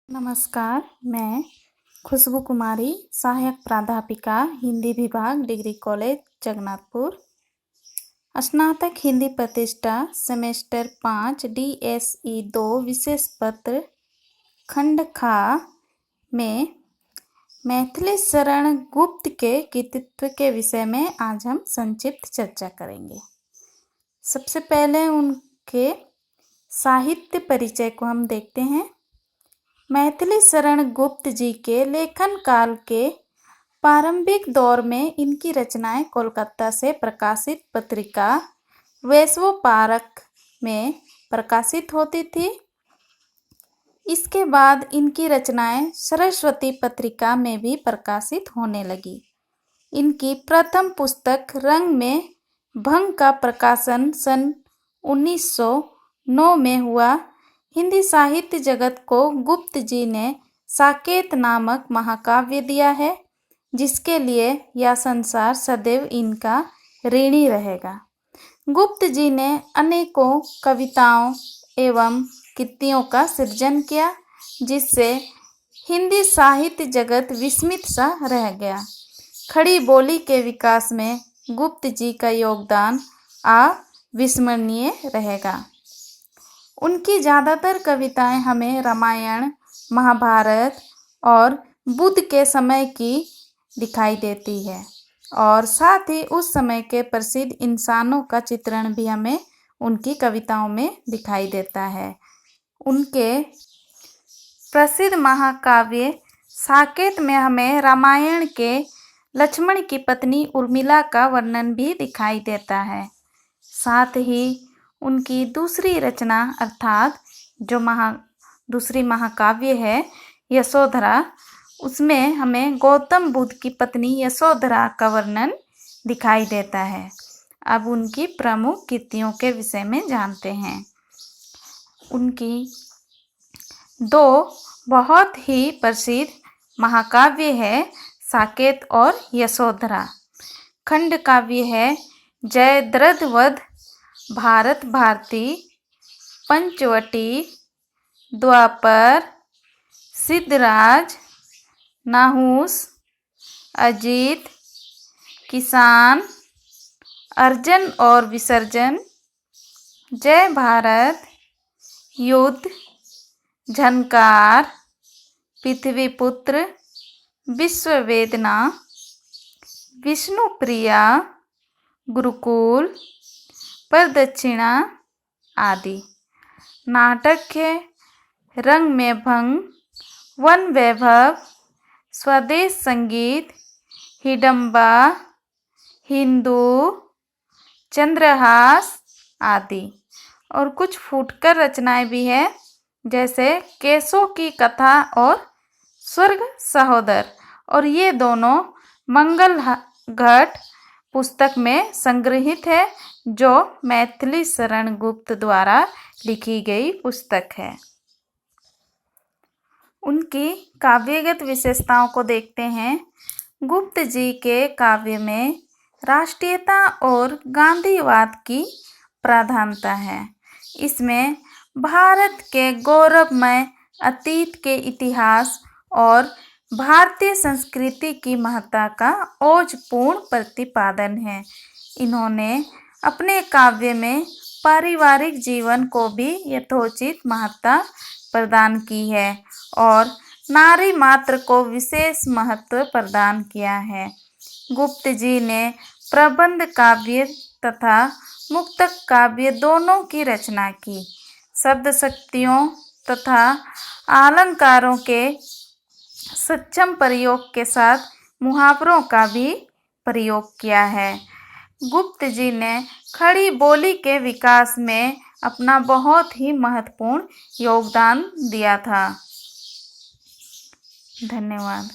नमस्कार, मैं खुशबू कुमारी, सहायक प्राध्यापिका, हिंदी विभाग, डिग्री कॉलेज जगन्नाथपुर। स्नातक हिंदी प्रतिष्ठा सेमेस्टर 5 DSE 2 विशेष पत्र खंड खा में मैथिली शरण गुप्त के कृतित्व के विषय में आज हम संक्षिप्त चर्चा करेंगे। सबसे पहले उनके साहित्य परिचय को हम देखते हैं। मैथिली शरण गुप्त जी के लेखन काल के प्रारंभिक दौर में इनकी रचनाएं कोलकाता से प्रकाशित पत्रिका वैश्वपारक में प्रकाशित होती थी। इसके बाद इनकी रचनाएं सरस्वती पत्रिका में भी प्रकाशित होने लगी। इनकी प्रथम पुस्तक रंग में भंग का प्रकाशन सन 1909 में हुआ। हिंदी साहित्य जगत को गुप्त जी ने साकेत नामक महाकाव्य दिया है, जिसके लिए यह संसार सदैव इनका ऋणी रहेगा। गुप्त जी ने अनेकों कविताओं एवं कृतियों का सृजन किया, जिससे हिंदी साहित्य जगत विस्मित सा रह गया। खड़ी बोली के विकास में गुप्त जी का योगदान अविस्मरणीय रहेगा। उनकी ज़्यादातर कविताएं हमें रामायण, महाभारत और बुद्ध के समय की दिखाई देती है, और साथ ही उस समय के प्रसिद्ध इंसानों का चित्रण भी हमें उनकी कविताओं में दिखाई देता है। उनके प्रसिद्ध महाकाव्य साकेत में हमें रामायण के लक्ष्मण की पत्नी उर्मिला का वर्णन भी दिखाई देता है। साथ ही उनकी दूसरी रचना अर्थात जो दूसरी महाकाव्य है यशोधरा, उसमें हमें गौतम बुद्ध की पत्नी यशोधरा का वर्णन दिखाई देता है। अब उनकी प्रमुख कृतियों के विषय में जानते हैं। उनकी दो बहुत ही प्रसिद्ध महाकाव्य है साकेत और यशोधरा। खंड काव्य है जयद्रथ वध, भारत भारती, पंचवटी, द्वापर, सिद्धराज, नाहुस, अजीत, किसान, अर्जन और विसर्जन, जय भारत, युद्ध, झनकार, पृथ्वीपुत्र, विश्ववेदना, विष्णुप्रिया, गुरुकुल, प्रदक्षिणा आदि। नाटक है रंग में भंग, वन वैभव, स्वदेश संगीत, हिडम्बा, हिंदू, चंद्रहास आदि। और कुछ फुटकर रचनाएं भी है, जैसे केसों की कथा और स्वर्ग सहोदर, और ये दोनों मंगल घट पुस्तक में संग्रहित है, जो मैथिली शरण गुप्त द्वारा लिखी गई पुस्तक है। उनकी काव्यगत विशेषताओं को देखते हैं। गुप्त जी के काव्य में राष्ट्रीयता और गांधीवाद की प्रधानता है। इसमें भारत के गौरवमय अतीत के इतिहास और भारतीय संस्कृति की महत्ता का ओजपूर्ण प्रतिपादन है। इन्होंने अपने काव्य में पारिवारिक जीवन को भी यथोचित महत्ता प्रदान की है और नारी मात्र को विशेष महत्व प्रदान किया है। गुप्त जी ने प्रबंध काव्य तथा मुक्तक काव्य दोनों की रचना की। शब्द शक्तियों तथा अलंकारों के सक्षम प्रयोग के साथ मुहावरों का भी प्रयोग किया है। गुप्त जी ने खड़ी बोली के विकास में अपना बहुत ही महत्वपूर्ण योगदान दिया था। धन्यवाद।